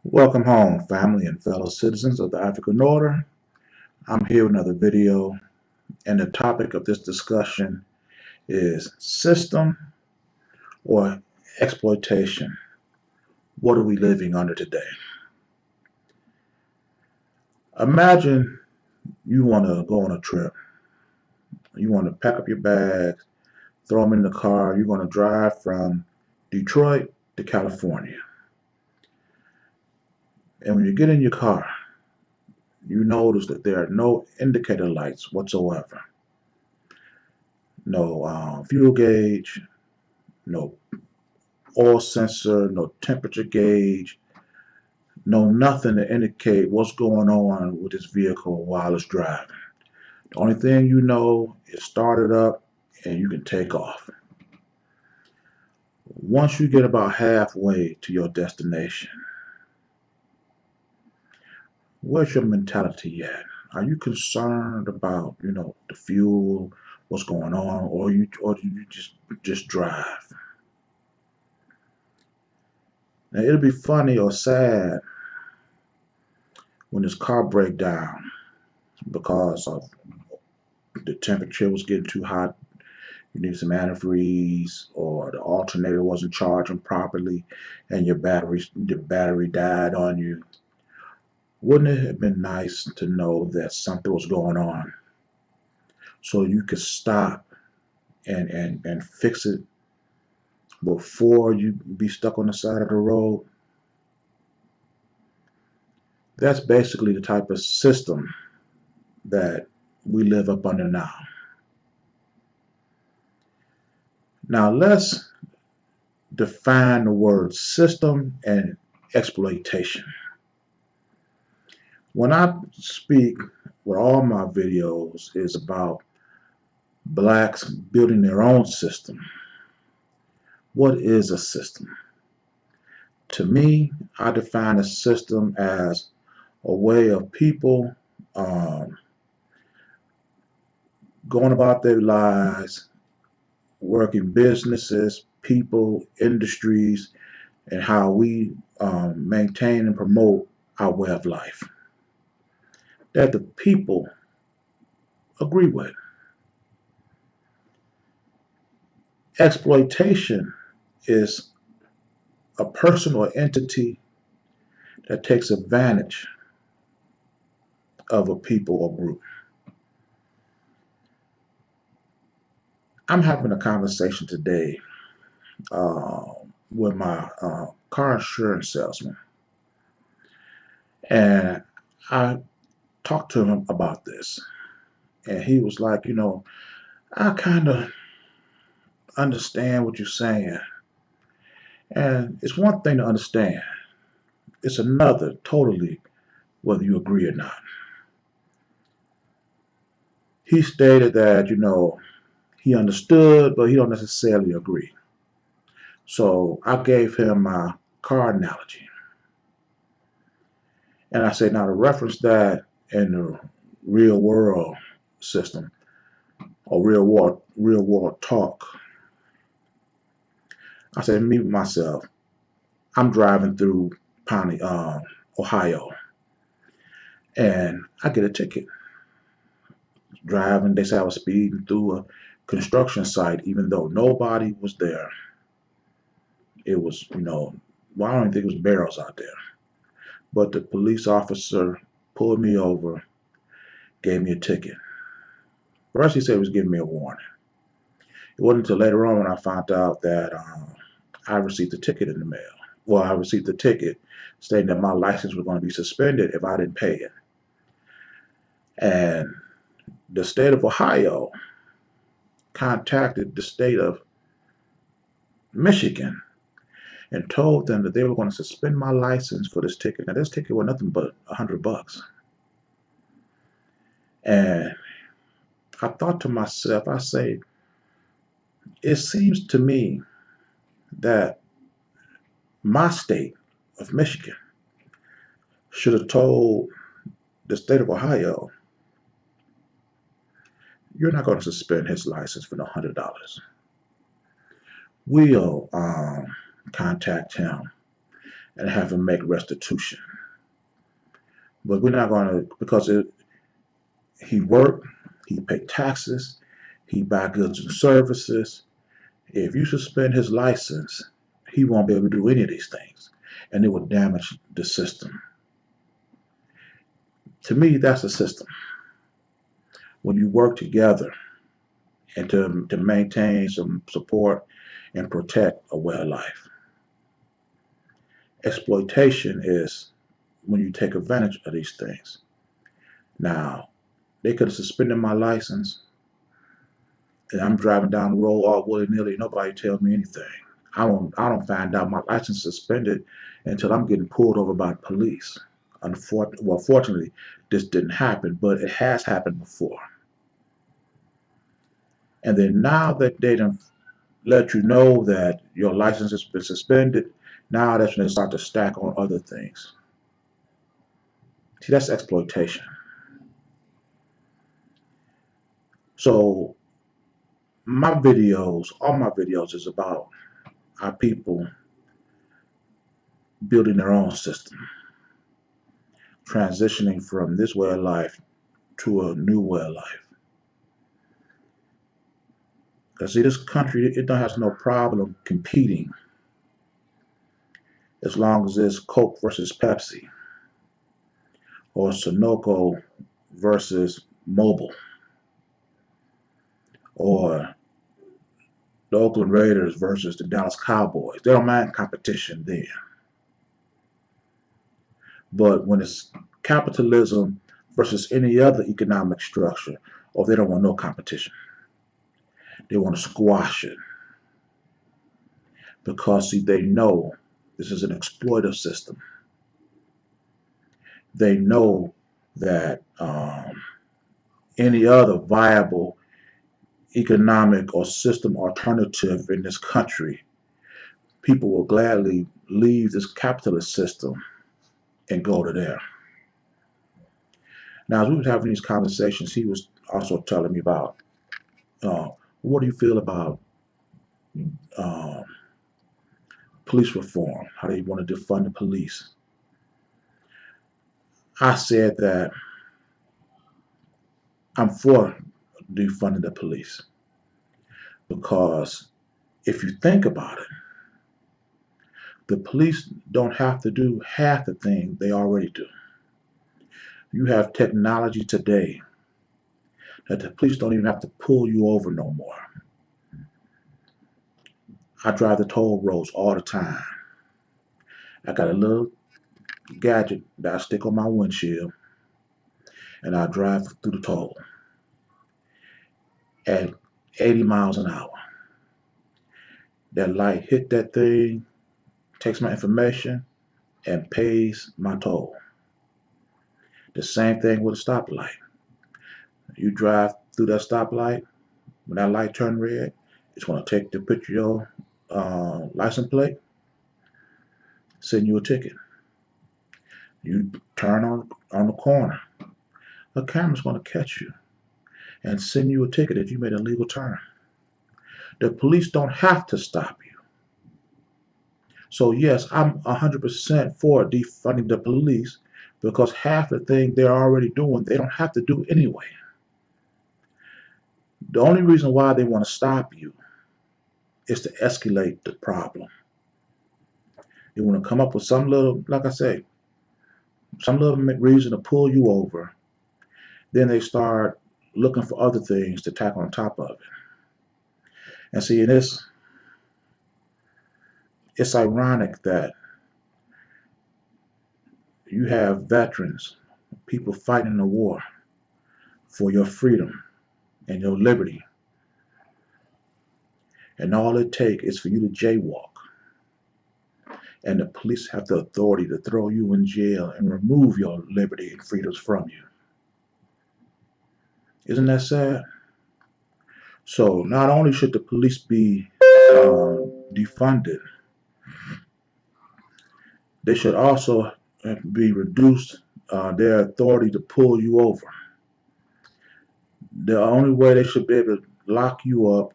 Welcome home, family and fellow citizens of the African Order. I'm here with another video, and the topic of this discussion is system or exploitation. What are we living under today? Imagine you want to go on a trip. You want to pack up your bags, throw them in the car. You're going to drive from Detroit to California. And when you get in your car, you notice that there are no indicator lights whatsoever. No fuel gauge, no oil sensor, no temperature gauge, no nothing to indicate what's going on with this vehicle while it's driving. The only thing you know is start it up and you can take off. Once you get about halfway to your destination, where's your mentality at? Are you concerned about, the fuel, what's going on, or do you just drive? Now it'll be funny or sad when this car breaks down because of the temperature was getting too hot. You need some antifreeze, or the alternator wasn't charging properly, and your battery died on you. Wouldn't it have been nice to know that something was going on so you could stop and fix it before you be stuck on the side of the road? That's basically the type of system that we live up under now. Now let's define the word system and exploitation. When I speak with all my videos is about blacks building their own system. What is a system? To me, I define a system as a way of people um, going about their lives, working businesses, people, industries, and how we maintain and promote our way of life that the people agree with. Exploitation is a person or entity that takes advantage of a people or group. I'm having a conversation today uh, with my car insurance salesman, and I talked to him about this, and he was like, I kind of understand what you're saying, and it's one thing to understand, it's another totally whether you agree or not. He stated that, he understood, but he don't necessarily agree. So I gave him my car analogy. And I said, now to reference that in the real world system or real world talk, I said, me myself, I'm driving through Ohio, and I get a ticket. Driving, they say I was speeding through a construction site, even though nobody was there. It was, well, I don't even think it was barrels out there. But the police officer pulled me over, gave me a ticket. First, he said he was giving me a warning. It wasn't until later on when I found out that I received a ticket in the mail. Well, I received a ticket stating that my license was going to be suspended if I didn't pay it. And the state of Ohio contacted the state of Michigan and told them that they were going to suspend my license for this ticket. Now, this ticket was nothing but $100. And I thought to myself, I say, it seems to me that my state of Michigan should have told the state of Ohio, you're not going to suspend his license for no $100. We'll contact him and have him make restitution. But we're not going to, because he worked, he paid taxes, he buy goods and services. If you suspend his license, he won't be able to do any of these things, and it will damage the system. To me, that's a system. When you work together and to maintain some support and protect a way of life. Exploitation is when you take advantage of these things. Now, they could have suspended my license, and I'm driving down the road all willy-nilly. Nobody tells me anything. I don't find out my license suspended until I'm getting pulled over by the police. Fortunately, this didn't happen, but it has happened before. And then now that they done let you know that your license has been suspended, now that's when they start to stack on other things. See, that's exploitation. So all my videos is about our people building their own system, transitioning from this way of life to a new way of life. Because see, this country, it don't have no problem competing as long as it's Coke versus Pepsi or Sunoco versus Mobil or the Oakland Raiders versus the Dallas Cowboys. They don't mind competition there. But when it's capitalism versus any other economic structure, or they don't want no competition. They want to squash it because see, they know this is an exploitive system. They know that any other viable economic or system alternative in this country, people will gladly leave this capitalist system and go to there. Now, as we were having these conversations, he was also telling me about what do you feel about uh, police reform, how they want to defund the police. I said that I'm for defunding the police because if you think about it, the police don't have to do half the thing they already do. You have technology today that the police don't even have to pull you over no more. I drive the toll roads all the time. I got a little gadget that I stick on my windshield and I drive through the toll at 80 miles an hour. That light hit that thing, takes my information, and pays my toll. The same thing with a stoplight. You drive through that stoplight, when that light turn red, it's going to take the picture of your license plate, send you a ticket. You turn on the corner, a camera's going to catch you and send you a ticket if you made a legal turn. The police don't have to stop you. So yes, I'm 100% for defunding the police because half the thing they're already doing, they don't have to do anyway. The only reason why they want to stop you is to escalate the problem. They want to come up with some little, like I say, some little reason to pull you over. Then they start looking for other things to tack on top of it. And see, it's ironic that you have veterans, people fighting the war for your freedom and your liberty. And all it takes is for you to jaywalk. And the police have the authority to throw you in jail and remove your liberty and freedoms from you. Isn't that sad? So not only should the police be defunded, they should also be reduced their authority to pull you over. The only way they should be able to lock you up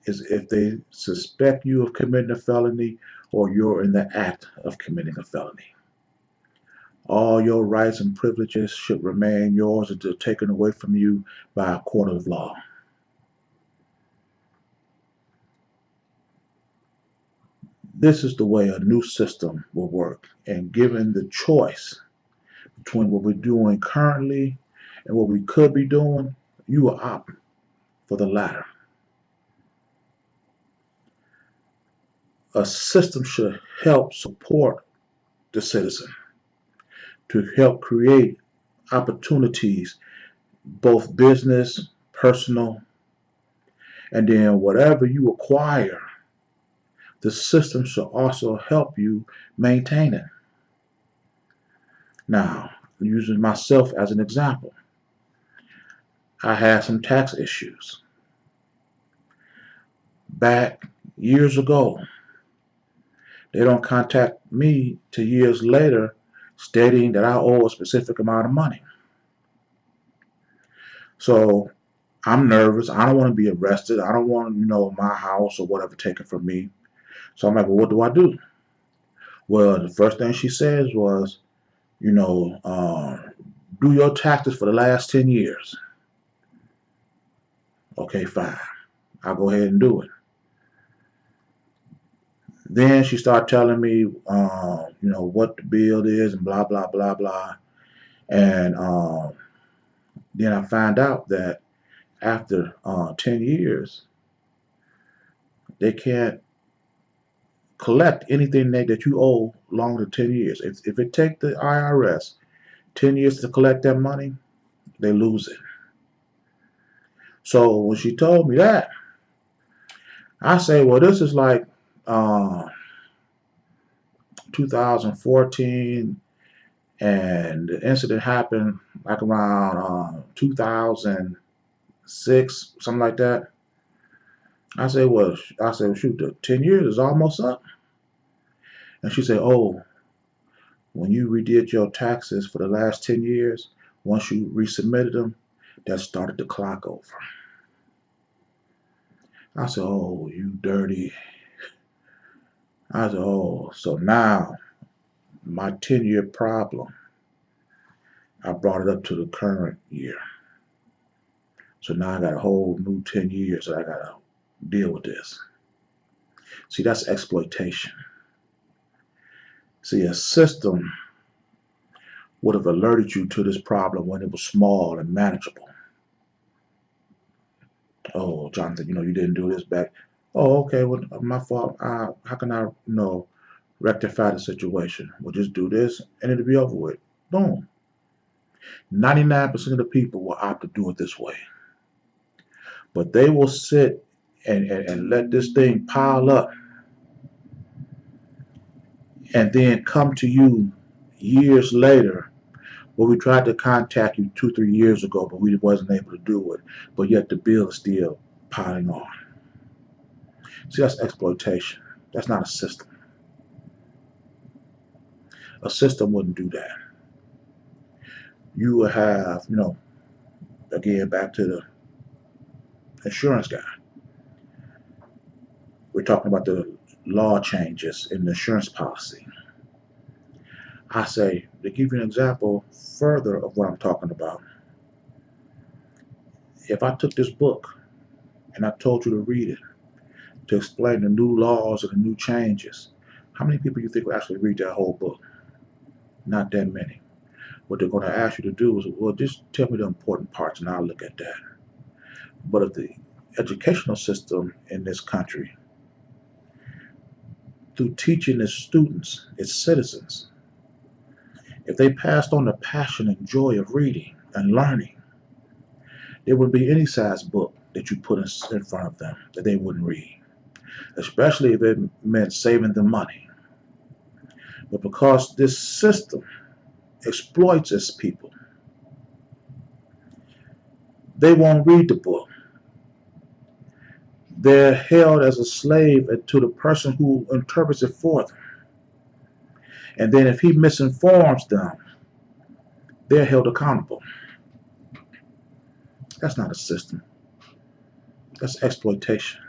is if they suspect you of committing a felony or you're in the act of committing a felony. All your rights and privileges should remain yours until taken away from you by a court of law. This is the way a new system will work. And given the choice between what we're doing currently and what we could be doing, you will opt for the latter. A system should help support the citizen to help create opportunities, both business, personal, and then whatever you acquire, the system should also help you maintain it. Now, using myself as an example, I had some tax issues. Back years ago, they don't contact me till years later stating that I owe a specific amount of money. So I'm nervous. I don't want to be arrested. I don't want, my house or whatever taken from me. So I'm like, well, what do I do? Well, the first thing she says was, you know, uh, do your taxes for the last 10 years. Okay, fine. I'll go ahead and do it. Then she started telling me, what the bill is and blah, blah, blah, blah. And then I found out that after 10 years, they can't collect anything that you owe longer than 10 years. If it takes the IRS 10 years to collect that money, they lose it. So when she told me that, I say, well, this is like uh, 2014, and the incident happened like around 2006, something like that. I said, well, shoot, the 10 years is almost up. And she said, oh, when you redid your taxes for the last 10 years, once you resubmitted them, that started the clock over. I said, oh, you dirty. I said, oh, so now my 10-year problem, I brought it up to the current year. So now I got a whole new 10 years that I got to deal with this. See, that's exploitation. See, a system would have alerted you to this problem when it was small and manageable. Oh, Jonathan, you didn't do this back. Oh, okay, well, my fault. How can I, rectify the situation? Well, just do this and it'll be over with. Boom. 99% of the people will opt to do it this way. But they will sit and let this thing pile up and then come to you years later. Well, we tried to contact you 2, 3 years ago, but we wasn't able to do it. But yet the bill is still piling on. See, that's exploitation. That's not a system. A system wouldn't do that. You would have, again, back to the insurance guy. We're talking about the law changes in the insurance policy. I say, to give you an example further of what I'm talking about, if I took this book and I told you to read it to explain the new laws and the new changes, how many people do you think will actually read that whole book? Not that many. What they're going to ask you to do is, well, just tell me the important parts and I'll look at that. But if the educational system in this country, through teaching its students, its citizens, if they passed on the passion and joy of reading and learning, there would be any size book that you put in front of them that they wouldn't read, especially if it meant saving them money. But because this system exploits its people, they won't read the book. They're held as a slave to the person who interprets it for them. And then if he misinforms them, they're held accountable. That's not a system. That's exploitation.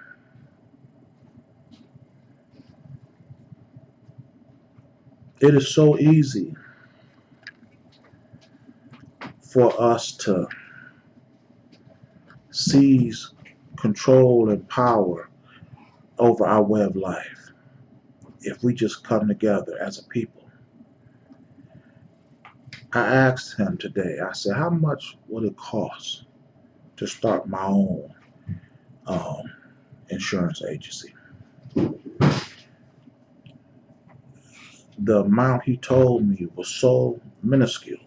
It is so easy for us to seize control and power over our way of life if we just come together as a people. I asked him today, I said, how much would it cost to start my own um, insurance agency? The amount he told me was so minuscule.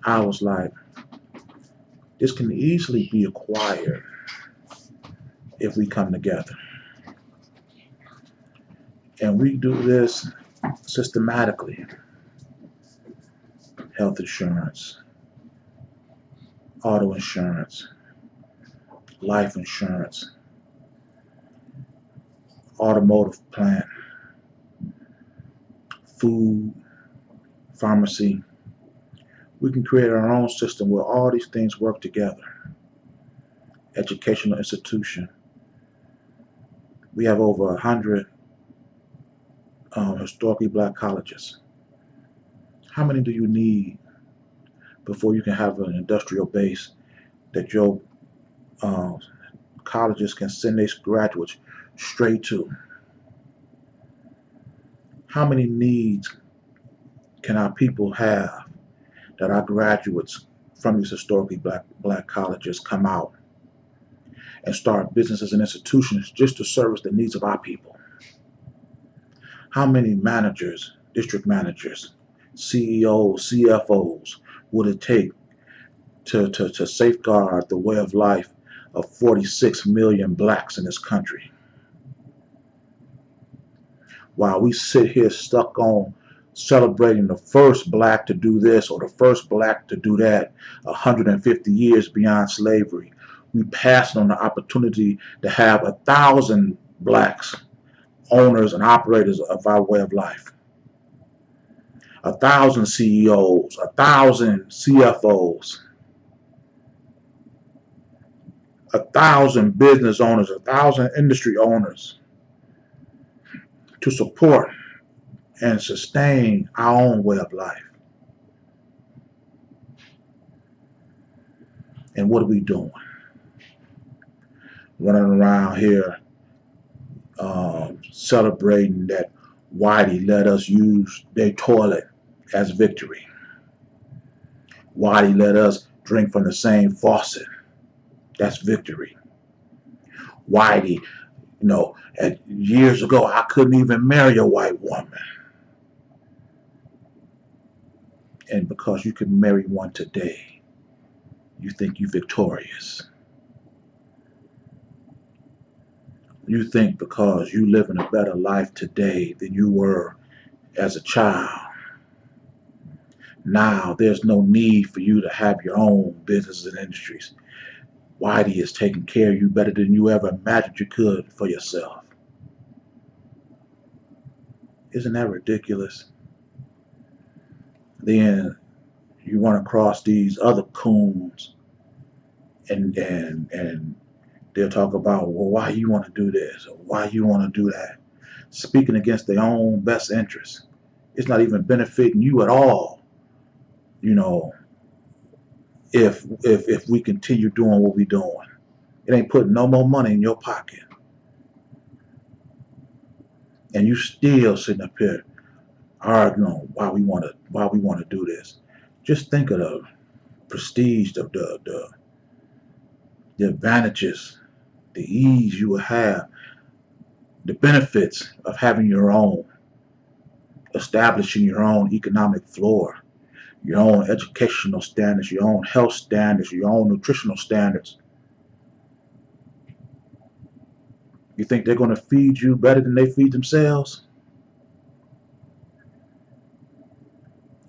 I was like, this can easily be acquired if we come together. And we do this systematically. Health insurance, auto insurance, life insurance, automotive plan, food, pharmacy. We can create our own system where all these things work together. Educational institution. We have over 100 historically black colleges. How many do you need before you can have an industrial base that your uh, colleges can send their graduates straight to? How many needs can our people have that our graduates from these historically black colleges come out and start businesses and institutions just to service the needs of our people? How many managers, district managers, CEOs, CFOs would it take to safeguard the way of life of 46 million blacks in this country? While we sit here stuck on celebrating the first black to do this or the first black to do that 150 years beyond slavery, we passed on the opportunity to have 1,000 blacks owners and operators of our way of life. 1,000 CEOs, 1,000 CFOs, 1,000 business owners, 1,000 industry owners to support and sustain our own way of life. And what are we doing? Running around here celebrating that Whitey let us use their toilet as victory. Whitey let us drink from the same faucet. That's victory. Whitey, years ago I couldn't even marry a white woman. And because you can marry one today, you think you're victorious. You think because you live in a better life today than you were as a child, now there's no need for you to have your own businesses and industries. Whitey is taking care of you better than you ever imagined you could for yourself. Isn't that ridiculous? Then you run across these other coons and they'll talk about, well, why you want to do this or why you want to do that, speaking against their own best interests. It's not even benefiting you at all, if we continue doing what we're doing. It ain't putting no more money in your pocket. And you still sitting up here arguing why we want to do this. Just think of the prestige, the advantages, the ease you will have, the benefits of having your own, establishing your own economic floor, your own educational standards, your own health standards, your own nutritional standards. You think they're going to feed you better than they feed themselves?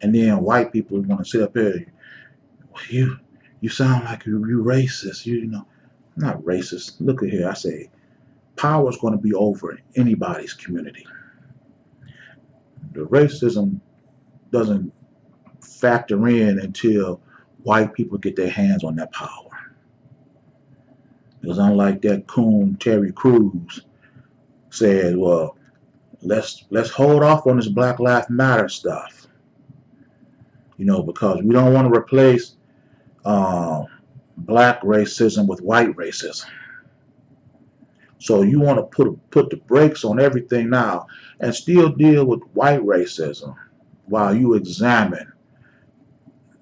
And then white people want to sit up here, you sound like you're racist. I'm not racist. Look at here. I say power is going to be over in anybody's community. The racism doesn't factor in until white people get their hands on that power. Because unlike that coon Terry Crews, said, well, let's hold off on this Black Lives Matter stuff, because we don't want to replace um, black racism with white racism. So you want to put the brakes on everything now and still deal with white racism while you examine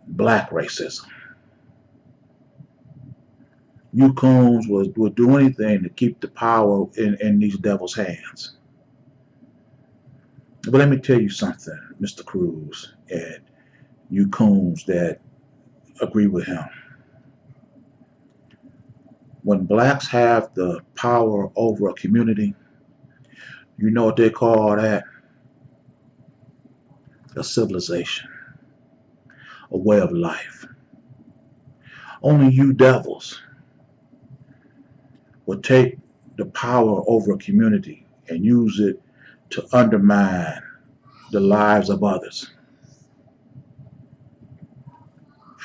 black racism. You coons will do anything to keep the power in these devils' hands. But let me tell you something, Mr. Cruz, and you coons that agree with him. When blacks have the power over a community, you know what they call that? A civilization, a way of life. Only you devils will take the power over a community and use it to undermine the lives of others.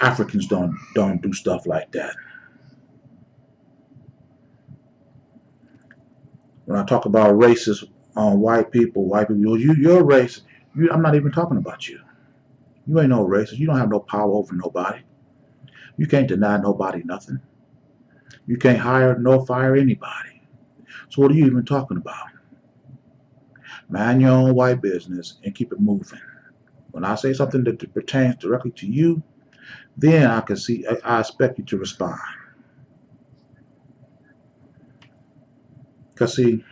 Africans don't do stuff like that. When I talk about racist on white people, you're racist. I'm not even talking about you. You ain't no racist. You don't have no power over nobody. You can't deny nobody nothing. You can't hire nor fire anybody. So what are you even talking about? Mind your own white business and keep it moving. When I say something that pertains directly to you, then I expect you to respond. Because see,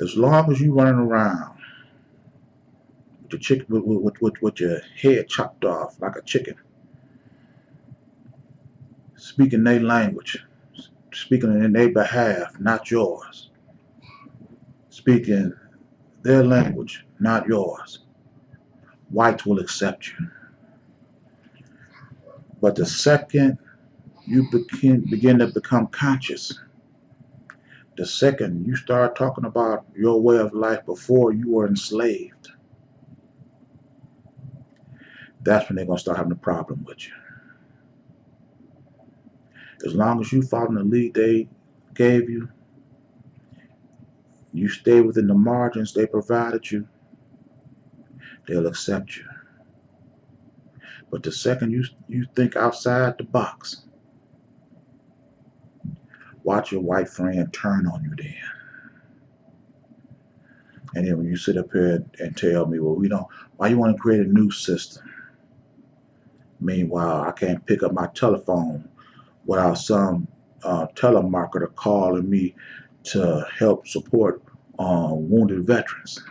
as long as you running around with your chicken with your head chopped off like a chicken, speaking their language, speaking in their behalf, not yours, speaking their language, not yours, whites will accept you. But the second you begin to become conscious, the second you start talking about your way of life before you were enslaved, that's when they're going to start having a problem with you. As long as you follow the lead they gave you, you stay within the margins they provided you, they'll accept you. But the second you think outside the box, watch your white friend turn on you then. And then when you sit up here and tell me, well, why you want to create a new system? Meanwhile, I can't pick up my telephone without some telemarketer calling me to help support wounded veterans.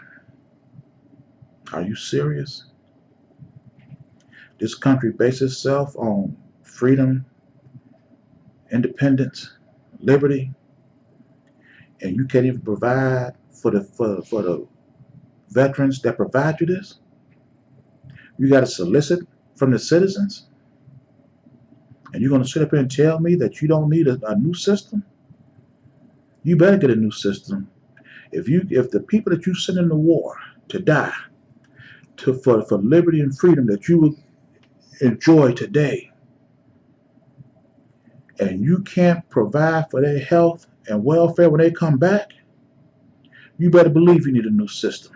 Are you serious? This country bases itself on freedom, independence, liberty, and you can't even provide for the veterans that provide you this? You got to solicit from the citizens? And you're going to sit up here and tell me that you don't need a new system? You better get a new system. If the people that you send into war to die for liberty and freedom that you would enjoy today, and you can't provide for their health and welfare when they come back, you better believe you need a new system.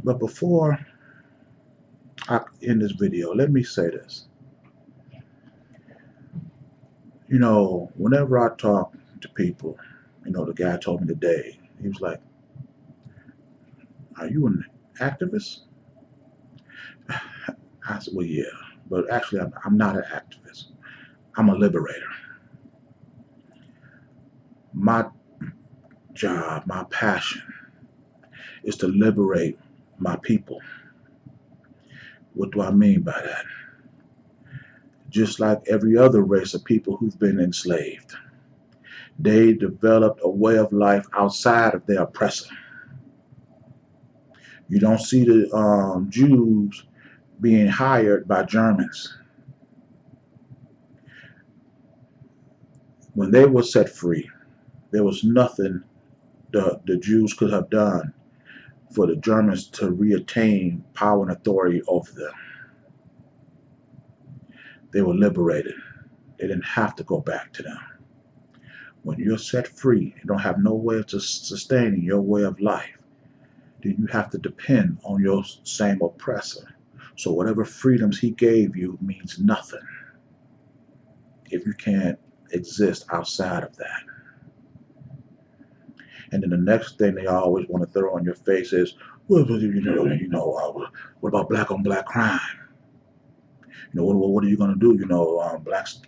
But before I end this video, let me say this. Whenever I talk to people, the guy told me today, he was like, are you an activist? I said, well, yeah, but actually I'm not an activist. I'm a liberator. My job, my passion is to liberate my people. What do I mean by that? Just like every other race of people who've been enslaved, they developed a way of life outside of their oppressor. You don't see the Jews being hired by Germans. When they were set free, there was nothing the Jews could have done for the Germans to reattain power and authority over them. They were liberated. They didn't have to go back to them. When you're set free and don't have no way to sustaining your way of life, then you have to depend on your same oppressor. So whatever freedoms he gave you means nothing if you can't exist outside of that. And then the next thing they always want to throw on your face is, well, what about black on black crime? What are you going to do? Blacks,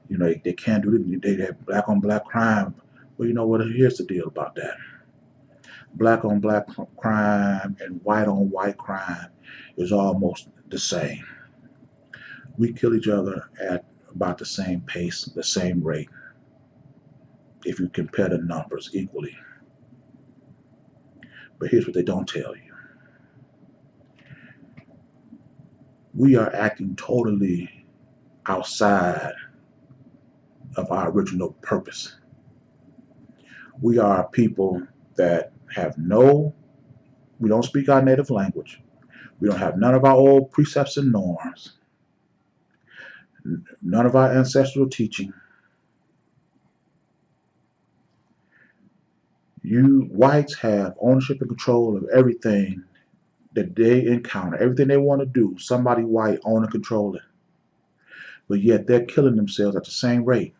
they can't do it. They have black on black crime. Well, you know what? Here's the deal about that. Black on black crime and white on white crime is almost the same. We kill each other at about the same pace, the same rate, if you compare the numbers equally. But here's what they don't tell you. We are acting totally outside of our original purpose. We are people that we don't speak our native language. We don't have none of our old precepts and norms, none of our ancestral teaching. You whites have ownership and control of everything that they encounter. Everything they want to do, somebody white own and control it. But yet they're killing themselves at the same rate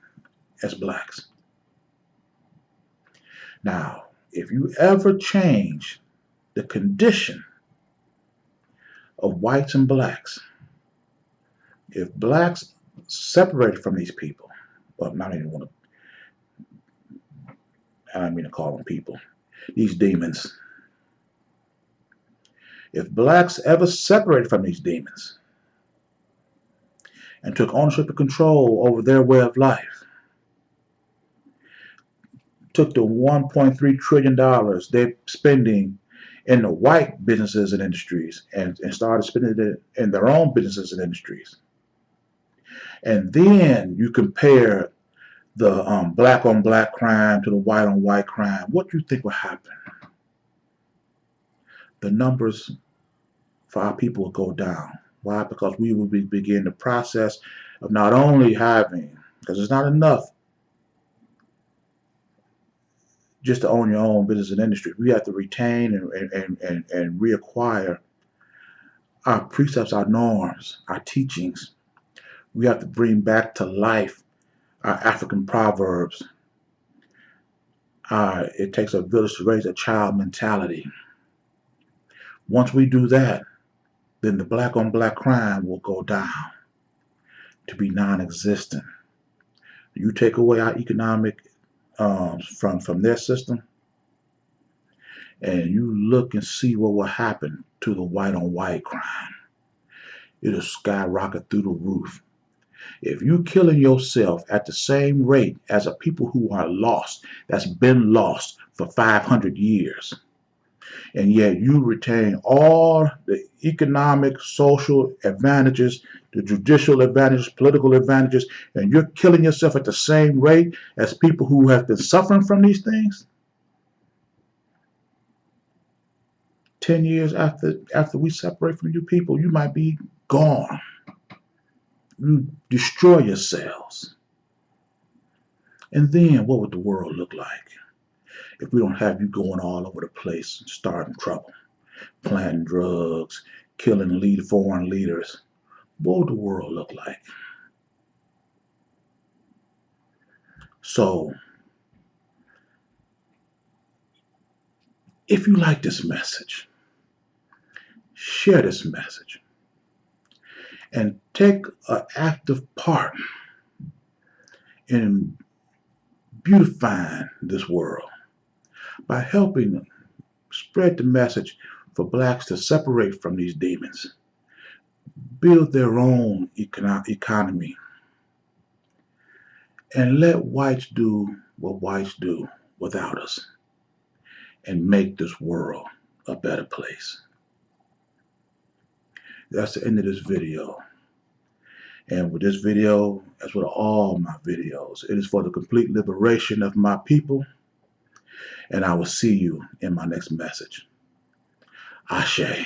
as blacks. Now, if you ever change the condition of whites and blacks, if blacks separated from these people, well, I don't mean to call them people, these demons. If blacks ever separated from these demons and took ownership and control over their way of life, took the $1.3 trillion they're spending in the white businesses and industries and started spending it in their own businesses and industries, and then you compare the black on black crime to the white on white crime, what do you think will happen? The numbers for our people will go down. Why? Because we will begin the process of not only having, because it's not enough just to own your own business and industry. We have to retain and reacquire our precepts, our norms, our teachings. We have to bring back to life our African proverbs. It takes a village to raise a child mentality. Once we do that, then the black on black crime will go down to be non-existent. You take away our economic from their system, and you look and see what will happen to the white on white crime. It'll skyrocket through the roof. If you're killing yourself at the same rate as a people who are lost, that's been lost for 500 years, and yet you retain all the economic, social advantages, the judicial advantages, political advantages, and you're killing yourself at the same rate as people who have been suffering from these things, 10 years after we separate from you people, you might be gone. You destroy yourselves. And then what would the world look like if we don't have you going all over the place, starting trouble, planting drugs, killing foreign leaders? What would the world look like? So, if you like this message, share this message and take an active part in beautifying this world by helping spread the message for blacks to separate from these demons, build their own economy, and let whites do what whites do without us and make this world a better place. That's the end of this video. And with this video, as with all my videos, it is for the complete liberation of my people. And I will see you in my next message. Ashe.